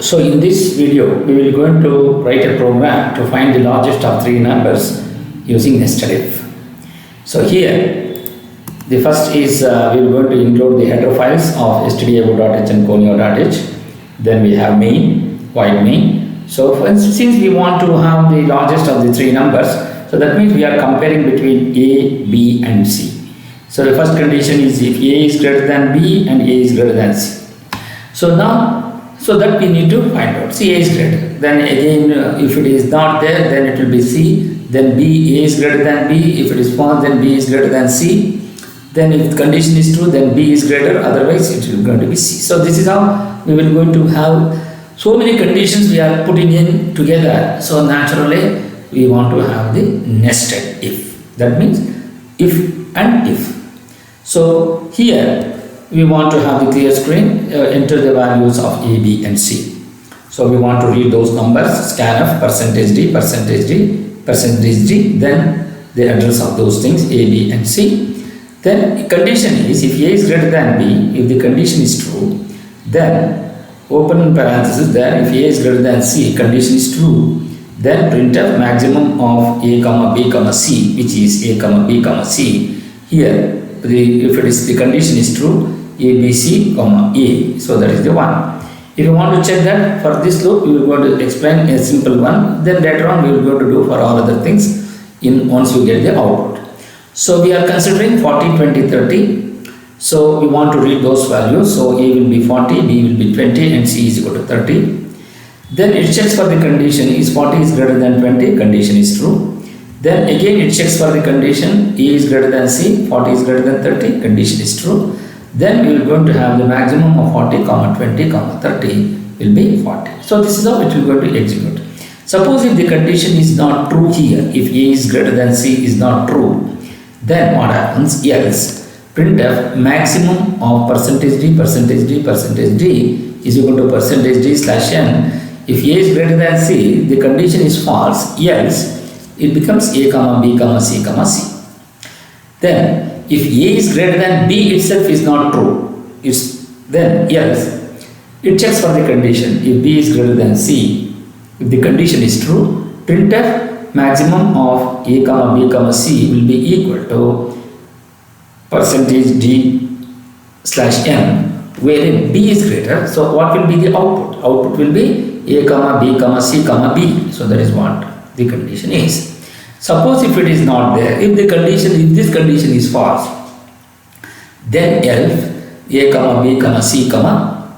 So in this video, we will going to write a program to find the largest of three numbers using nested if. So here, the first is we will going to include the header files of stdio.h and conio.h. Then we have main, void main. So since we want to have the largest of the three numbers, so that means we are comparing between A, B and C. So the first condition is if A is greater than B and A is greater than C. So now, so that we need to find out. C A is greater. Then again, if it is not there, then it will be C. Then B, A is greater than B. If it is false, then B is greater than C. Then if the condition is true, then B is greater. Otherwise, it will going to be C. So this is how we will going to have so many conditions we are putting in together. So naturally, we want to have the nested if. That means if and if. So here we want to have the clear screen, enter the values of A, B and C. So we want to read those numbers, scanf, %d, %d, %d, then the address of those things A, B and C. Then condition is if A is greater than B, if the condition is true, then open parenthesis there, if A is greater than C, condition is true, then printf maximum of A, B, C, which is A, B, C. Here, if it is the condition is true, A, B, C, A. So that is the one. If you want to check that for this loop, we will go to explain a simple one. Then later on we will go to do for all other things in once you get the output. So we are considering 40, 20, 30. So we want to read those values. So A will be 40, B will be 20 and C is equal to 30. Then it checks for the condition is 40 is greater than 20, condition is true. Then again it checks for the condition A is greater than C, 40 is greater than 30, condition is true. Then we are going to have the maximum of 40, 20, 30 will be 40. So this is how it will go to execute. Suppose if the condition is not true here, if A is greater than C is not true, then what happens? Else printf maximum of %d, %d is equal to %d/n. If A is greater than C, the condition is false, else it becomes A, B, C, C. Then if A is greater than B itself is not true, then else it checks for the condition. If B is greater than C, if the condition is true, printf maximum of A, B, C will be equal to %d/n, wherein B is greater. So what will be the output? Output will be A, B, C, B. So that is what the condition is. Suppose if it is not there, if this condition is false, then else A, B, C,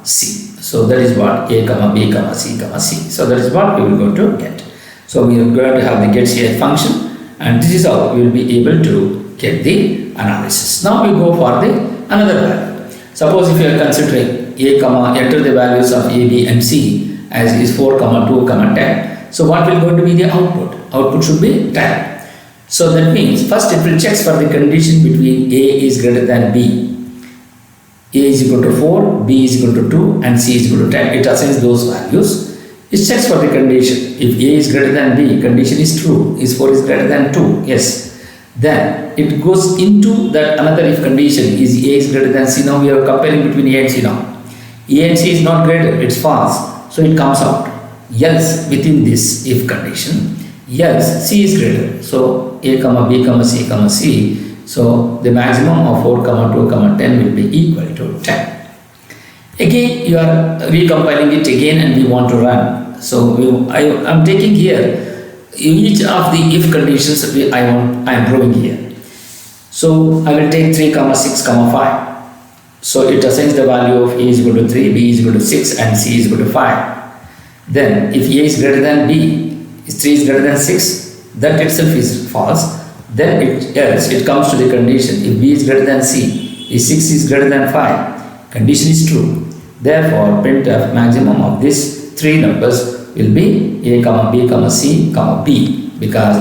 C. So that is what A, B, C, C. So that is what we will go to get. So we are going to have the getCH function, and this is how we will be able to get the analysis. Now we go for the another value. Suppose if you are considering A, enter the values of A, B and C as is 4, 2, 10. So what will going to be the output? Output should be 10. So that means first it will check for the condition between A is greater than B. A is equal to 4, B is equal to 2 and C is equal to 10. It assigns those values. It checks for the condition. If A is greater than B, condition is true. Is 4 is greater than 2? Yes. Then it goes into that another if condition is A is greater than C. Now we are comparing between A and C now. A and C is not greater, it's false. So it comes out. Else within this if condition, else C is greater. So A, B, C, C. So the maximum of 4, 2, 10 will be equal to 10. Again you are recompiling it again and we want to run. So I am taking here each of the if conditions I am proving here. So I will take 3, 6, 5. So it assigns the value of A is equal to 3, B is equal to 6 and C is equal to 5. Then if A is greater than B, is 3 is greater than 6, that itself is false. Then else it comes to the condition. If B is greater than C, is 6 is greater than 5, condition is true. Therefore printf maximum of these three numbers will be A, B, C, B, because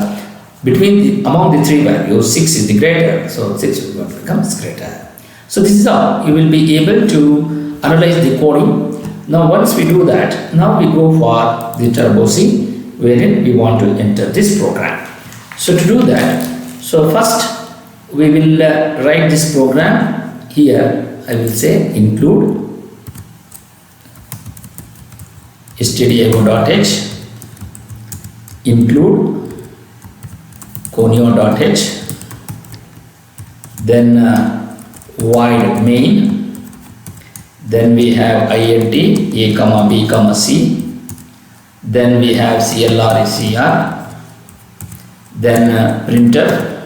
among the three values 6 is the greater, so 6 will become greater. So this is how you will be able to analyze the coding. Now once we do that, now we go for the Turbo C, wherein we want to enter this program. So to do that, so first we will write this program. Here I will say include stdio.h, include conio.h, then void main, then we have int a comma b comma c, then we have clr cr, then printer,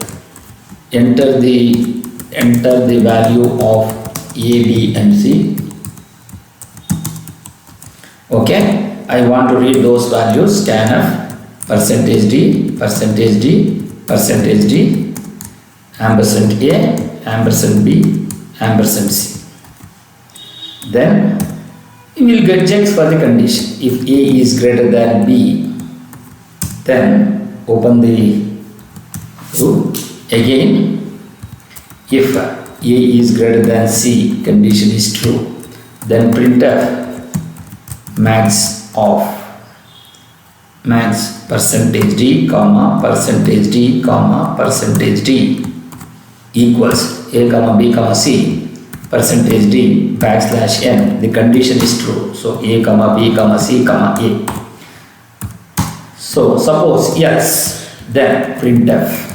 enter the value of a, b and c. Okay, I want to read those values. Scanf %d, %d, %d, ampersand a, ampersand b, ampersand c. Then we will get checks for the condition. If a is greater than b, then open the loop. Again, if a is greater than c, condition is true, then printf max of max %d comma %d comma %d equals a comma b comma c %d backslash n. The condition is true, so a comma b comma c comma a. So suppose yes, then printf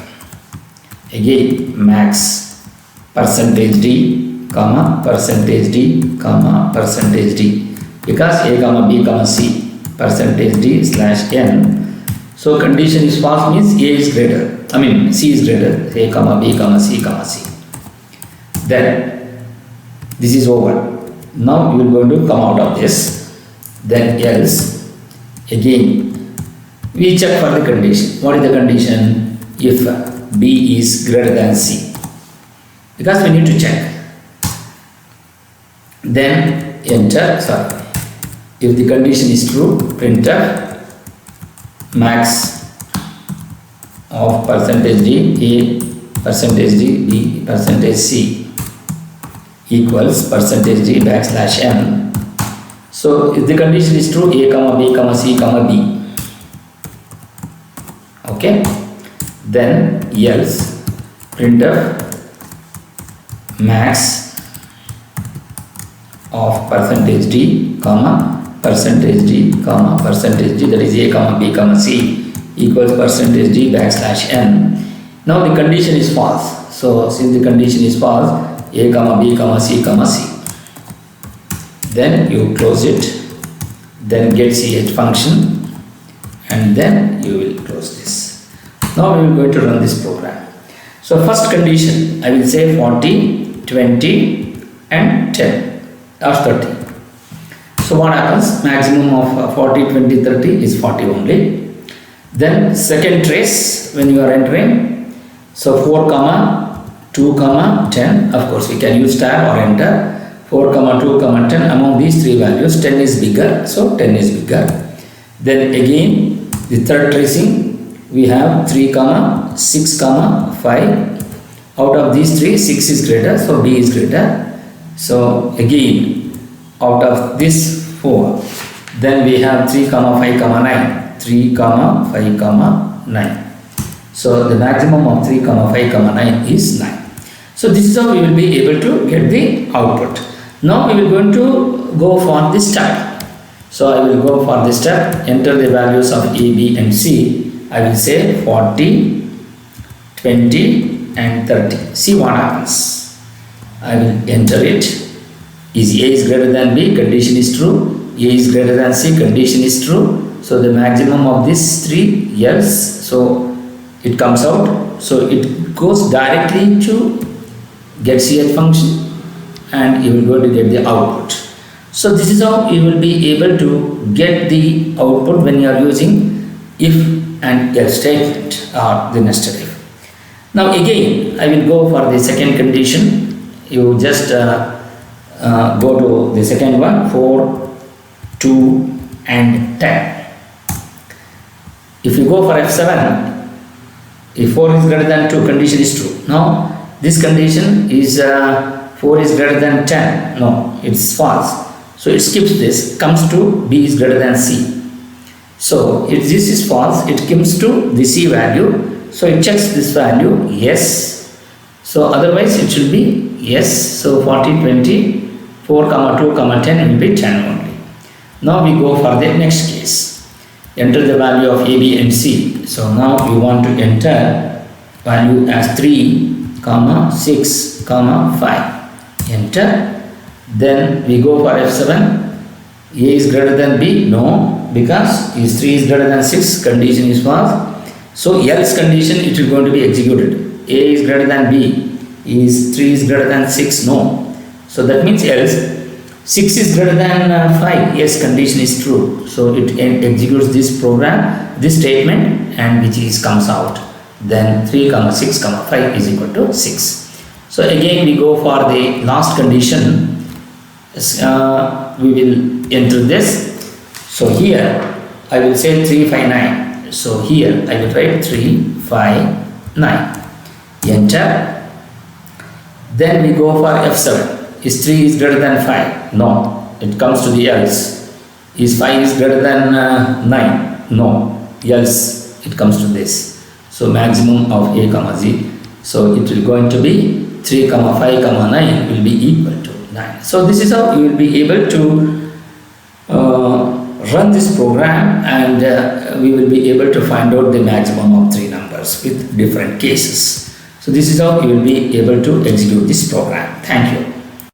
again max %d comma %d comma %d, because a comma b comma c %d slash n. So condition is false means a is greater, c is greater, a comma b comma c comma c. Then this is over. Now you are going to come out of this. Then else, again we check for the condition. What is the condition? If b is greater than c, because we need to check. Then enter, if the condition is true, printf max of %d a, %d b, %c equals %d backslash n. So if the condition is true, a comma b comma c comma b. Okay, then else printf max of %d comma %d comma %d, that is a comma b comma c equals %d backslash n. Now the condition is false. So since the condition is false, a comma b comma c, then you close it, then get ch function, and then you will close this. Now we are going to run this program. So first condition, I will say 40, 20 and 10 or 30. So what happens? Maximum of 40, 20, 30 is 40 only. Then second trace when you are entering, so 4 comma 2 comma 10, of course we can use tab or enter. 4 comma 2 comma 10, among these three values 10 is bigger, so 10 is bigger. Then again the third tracing, we have 3 comma 6 comma 5. Out of these three, 6 is greater, so b is greater. So again out of this 4, then we have 3 comma 5 comma 9, 3 comma 5 comma 9. So the maximum of 3 comma 5 comma 9 is 9. So this is how we will be able to get the output. Now we will going to go for this step. So I will go for this step, enter the values of a, b and c. I will say 40, 20 and 30. See what happens. I will enter it. Is a is greater than b, condition is true. A is greater than c, condition is true. So the maximum of these three, yes. So it comes out. So it goes directly to get ch function, and you will go to get the output. So this is how you will be able to get the output when you are using if and else statement or the nested if. Now again I will go for the second condition. You just go to the second one, 4, 2 and 10. If you go for F7, if 4 is greater than 2, condition is true. Now this condition is 4 is greater than 10. No, it's false. So it skips this, comes to b is greater than c. So if this is false, it comes to the c value. So it checks this value, yes. So otherwise it should be yes. So 40, 20, 4 comma 2 comma 10 will be 10 only. Now we go for the next case. Enter the value of A, B and C. So now we want to enter value as 3, 6, 5. Enter. Then we go for F7. A is greater than B? No, because is 3 is greater than 6, condition is false. So else condition it is going to be executed. A is greater than B, is 3 is greater than 6? No. So that means else 6 is greater than 5, yes, condition is true. So it executes this program, this statement, and which is comes out. Then 3, 6, 5 is equal to 6. So again we go for the last condition. We will enter this. So here I will say 3, 5, 9. So here I will write 3, 5, 9. Enter. Then we go for F7. Is 3 is greater than 5? No. It comes to the else. Is 5 is greater than 9? No. Else it comes to this. So maximum of A, Z. So it will going to be 3, 5, 9 will be equal to 9. So this is how you will be able to run this program, and we will be able to find out the maximum of 3 numbers with different cases. So this is how you will be able to execute this program. Thank you.